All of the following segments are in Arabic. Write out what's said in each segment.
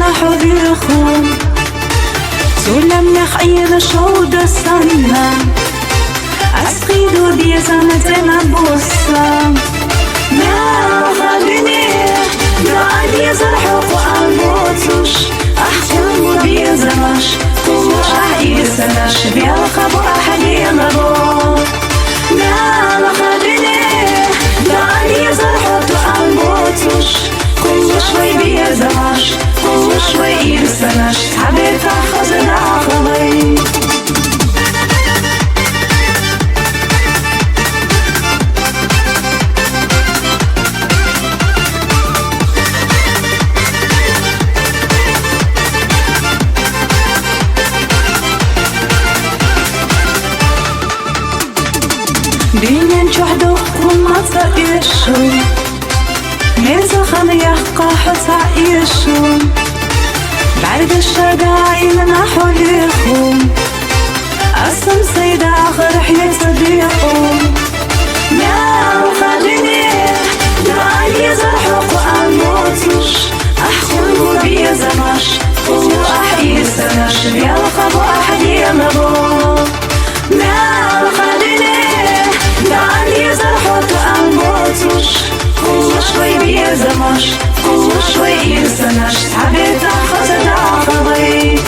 حبيخون سلم نخيل شود السنة أسقيدو دي زمتنا بوسا ما خليني دعالي زرحق وأموتوش أحكم بيزمش كوش عيسناش بيالخب أحدي نبو ما خليني دعالي زرحق وأموتوش شوي بيزمش شوي يرسنش حبيت أخذ عقبي بين جهدو وما تقيشو ميزا خان يحقا حتى يشون بعد الشداعي لنا حليخون أسم سيدا غرح يتصديقون يا خليني دعالي زرحق وأموتوش أحكم بيزمش وأحيي سنش بيالخب أحدي نبو يا خليني دعالي زرحق وأموتوش شوي بيزمش شوي يرسنش حبيت أخذ عقبي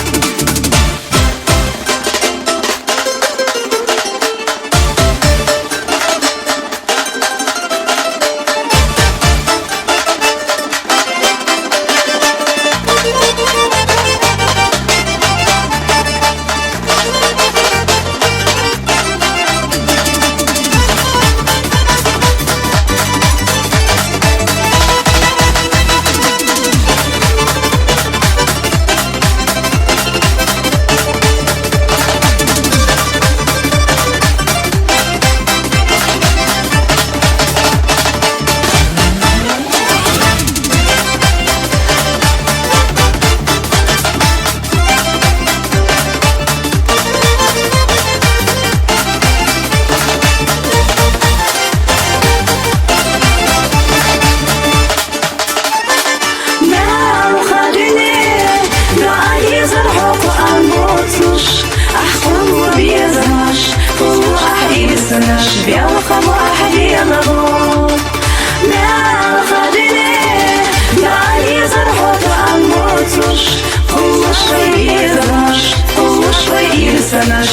بيالخب أحدي نبو ما خدني دعالي زرحق وأموتوش شوي يزمش شوي يرسنش